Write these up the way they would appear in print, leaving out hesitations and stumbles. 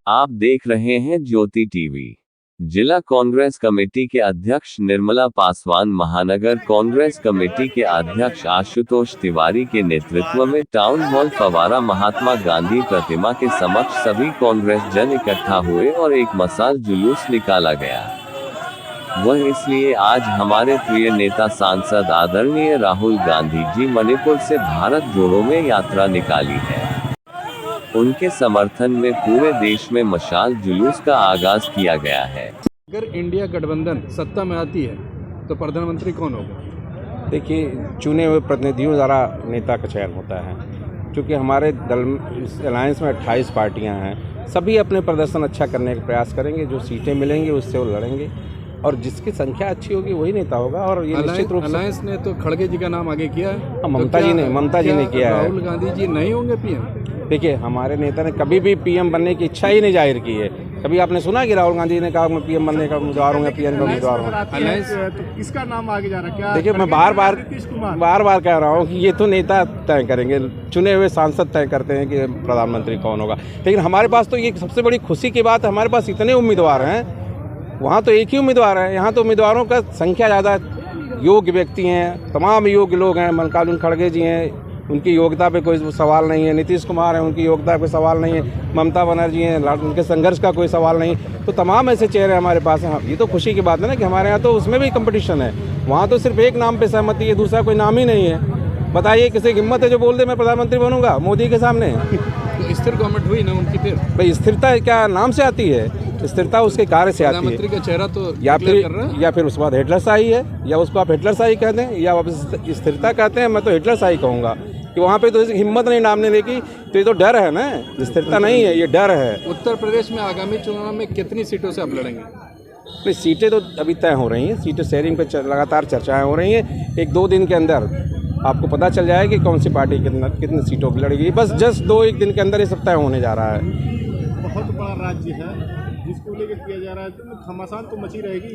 आप देख रहे हैं ज्योति टीवी। जिला कांग्रेस कमेटी के अध्यक्ष निर्मला पासवान, महानगर कांग्रेस कमेटी के अध्यक्ष आशुतोष तिवारी के नेतृत्व में टाउन हॉल फवारा महात्मा गांधी प्रतिमा के समक्ष सभी कांग्रेस जन इकट्ठा हुए और एक मशाल जुलूस निकाला गया। वह इसलिए आज हमारे प्रिय नेता सांसद आदरणीय राहुल गांधी जी मणिपुर से भारत जोड़ो में यात्रा निकाली है। उनके समर्थन में पूरे देश में मशाल जुलूस का आगाज किया गया है। अगर इंडिया गठबंधन सत्ता में आती है तो प्रधानमंत्री कौन होगा? देखिए, चुने हुए प्रतिनिधियों द्वारा नेता का चयन होता है। क्योंकि हमारे दल अलायंस में 28 पार्टियां हैं, सभी अपने प्रदर्शन अच्छा करने का प्रयास करेंगे। जो सीटें मिलेंगी उससे वो लड़ेंगे और जिसकी संख्या अच्छी होगी वही नेता होगा। और ये निश्चित रूप से अलायंस ने तो खड़गे जी का नाम आगे किया है। ममता जी ने किया है। राहुल गांधी जी नहीं होंगे पीएम? देखिए, हमारे नेता ने कभी भी पीएम बनने की इच्छा ही नहीं जाहिर की है। कभी आपने सुना कि राहुल गांधी ने कहा मैं पीएम बनने का उम्मीदवार हूँ या पीएम का उम्मीदवार हूँ? अलायंस तो किसका नाम आगे जा रहा है? देखिए, मैं बार बार कह रहा हूँ कि ये तो नेता तय करेंगे, चुने हुए सांसद तय करते हैं कि प्रधानमंत्री कौन होगा। लेकिन हमारे पास तो ये सबसे बड़ी खुशी की बात है, हमारे पास इतने उम्मीदवार हैं। वहाँ तो एक ही उम्मीदवार है, यहाँ तो उम्मीदवारों का संख्या ज़्यादा योग्य व्यक्ति हैं, तमाम योग्य लोग हैं। मल्लिकार्जुन खड़गे जी हैं, उनकी योग्यता पे कोई सवाल नहीं है। नीतीश कुमार हैं, उनकी योग्यता पे सवाल नहीं है। ममता बनर्जी हैं, उनके संघर्ष का कोई सवाल नहीं। तो तमाम ऐसे चेहरे हमारे पास हैं। ये तो खुशी की बात है ना कि हमारे यहाँ तो उसमें भी कंपटीशन है। वहाँ तो सिर्फ एक नाम पे सहमति है, दूसरा कोई नाम ही नहीं है। बताइए, किसी की हिम्मत है जो बोल दे मैं प्रधानमंत्री बनूंगा मोदी के सामने? तो स्थिर गवर्नमेंट हुई ना उनकी? फिर भाई, स्थिरता क्या नाम से आती है? स्थिरता उसके कार्य से आती है। प्रधानमंत्री का चेहरा तो या फिर उसके बाद हिटलरशाही है, या उसको आप हिटलरशाही कहते हैं या आप स्थिरता कहते हैं। मैं तो हिटलरशाही कहूँगा कि वहाँ पे तो हिम्मत नहीं नाम लेने की। तो ये तो डर है ना, स्थिरता नहीं है, ये डर है। उत्तर प्रदेश में आगामी चुनाव में कितनी सीटों से आप लड़ेंगे? नहीं, सीटें तो अभी तय हो रही हैं। सीटें शेयरिंग पे लगातार चर्चाएं हो रही हैं। 1-2 दिन के अंदर आपको पता चल जाएगा कि कौन सी पार्टी कितने सीटों की लड़ेगी। बस जस्ट 2-1 दिन के अंदर ये सब तय होने जा रहा है। बहुत बड़ा राज्य है जिसको लेकर किया जा रहा है, तो घमासान तो मची रहेगी।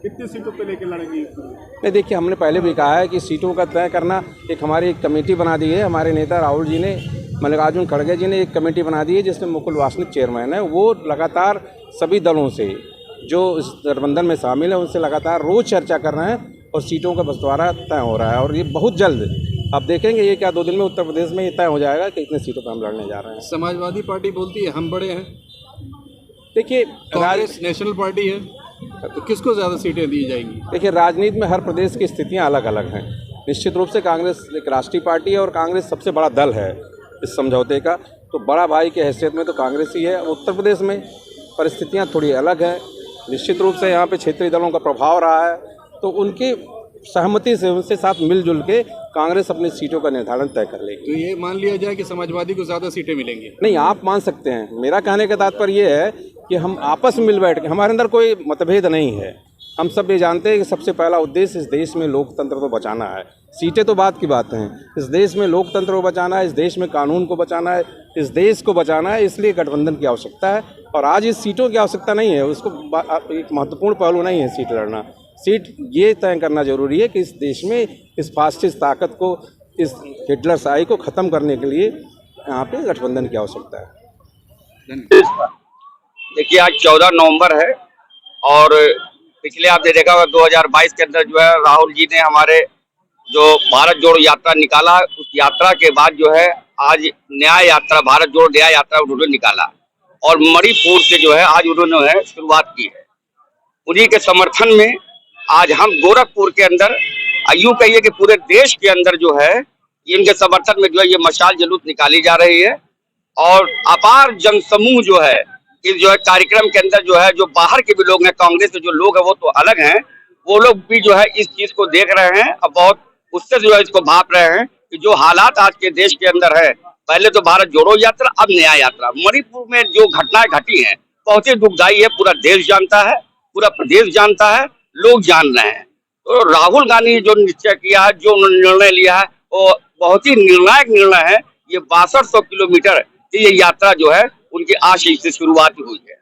कितनी सीटों पे लेकर लड़ेंगी? नहीं, देखिए, हमने पहले भी कहा है कि सीटों का तय करना एक हमारी एक कमेटी बना दी है। हमारे नेता राहुल जी ने, मल्लिकार्जुन खड़गे जी ने एक कमेटी बना दी है जिसमें मुकुल वासनिक चेयरमैन है। वो लगातार सभी दलों से जो इस गठबंधन में शामिल है उनसे लगातार रोज़ चर्चा कर रहे हैं और सीटों का बंटवारा तय हो रहा है। और ये बहुत जल्द आप देखेंगे, ये क्या 2 दिन में उत्तर प्रदेश में ये तय हो जाएगा कि कितने सीटों पर हम लड़ने जा रहे हैं। समाजवादी पार्टी बोलती है हम बड़े हैं। देखिए, कांग्रेस नेशनल पार्टी है, तो किसको ज़्यादा सीटें दी जाएंगी? देखिए, राजनीति में हर प्रदेश की स्थितियां अलग अलग हैं। निश्चित रूप से कांग्रेस एक राष्ट्रीय पार्टी है और कांग्रेस सबसे बड़ा दल है इस समझौते का। तो बड़ा भाई की हैसियत में तो कांग्रेस ही है। उत्तर प्रदेश में परिस्थितियां थोड़ी अलग है। निश्चित रूप से यहाँ पे क्षेत्रीय दलों का प्रभाव रहा है, तो उनकी सहमति से उनसे साथ मिलजुल के कांग्रेस अपनी सीटों का निर्धारण तय कर लेगी। तो ये मान लिया जाए कि समाजवादी को ज़्यादा सीटें मिलेंगी? नहीं, आप मान सकते हैं। मेरा कहने का तात्पर्य ये है कि हम आपस में मिल बैठ के, हमारे अंदर कोई मतभेद नहीं है। हम सब ये जानते हैं कि सबसे पहला उद्देश्य इस देश में लोकतंत्र को बचाना है। सीटें तो बात की बात हैं। इस देश में लोकतंत्र को बचाना है, इस देश में कानून को बचाना है, इस देश को बचाना है। इसलिए गठबंधन की आवश्यकता है। और आज इस सीटों की आवश्यकता नहीं है, उसको एक महत्वपूर्ण पहलू नहीं है सीट लड़ना। सीट ये तय करना जरूरी है कि इस देश में इस फासिस्ट ताकत को, इस हिटलरशाही को ख़त्म करने के लिए यहाँ पे गठबंधन की आवश्यकता है। देखिए, आज 14 नवंबर है और पिछले आपने देखा होगा 2022 के अंदर जो है राहुल जी ने हमारे जो भारत जोड़ो यात्रा निकाला, उस यात्रा के बाद जो है आज न्याय यात्रा, भारत जोड़ो न्याय यात्रा उन्होंने निकाला और मणिपुर से जो है आज उन्होंने शुरुआत की है। उन्हीं के समर्थन में आज हम गोरखपुर के अंदर, यूं कहिए कि पूरे देश के अंदर जो है इनके समर्थन में जो है ये मशाल जुलूस निकाली जा रही है। और अपार जनसमूह जो है इस जो है कार्यक्रम के अंदर जो है, जो बाहर के भी लोग हैं, कांग्रेस के जो लोग हैं वो तो अलग हैं, वो लोग भी जो है इस चीज को देख रहे हैं और बहुत उससे जो है इसको भाप रहे हैं कि जो हालात आज के देश के अंदर है, पहले तो भारत जोड़ो यात्रा, अब न्याय यात्रा। मणिपुर में जो घटनाएं घटी हैं बहुत ही दुखदायी है। पूरा देश जानता है, पूरा प्रदेश जानता है, लोग जान रहे हैं। तो राहुल गांधी ने जो निश्चय किया है, जो निर्णय लिया है, वो बहुत ही निर्णायक निर्णय है। ये 6200 किलोमीटर ये यात्रा जो है उनकी आज से शुरुआत हुई है।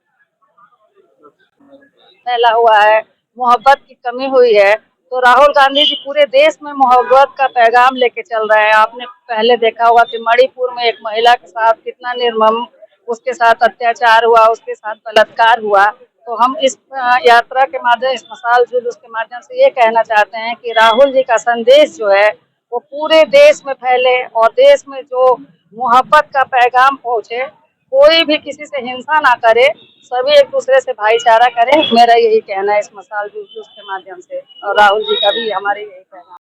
फैला हुआ है, मोहब्बत की कमी हुई है, तो राहुल गांधी जी पूरे देश में मोहब्बत का पैगाम लेके चल रहे हैं। आपने पहले देखा होगा कि मणिपुर में एक महिला के साथ कितना निर्मम उसके साथ अत्याचार हुआ, उसके साथ बलात्कार हुआ। तो हम इस यात्रा के माध्यम, इस मशाल जुलूस के माध्यम से ये कहना चाहते हैं कि राहुल जी का संदेश जो है वो पूरे देश में फैले और देश में जो मोहब्बत का पैगाम पहुंचे, कोई भी किसी से हिंसा ना करे, सभी एक दूसरे से भाईचारा करें। मेरा यही कहना है इस मशाल जुलूस के माध्यम से, और राहुल जी का भी हमारे यही कहना है।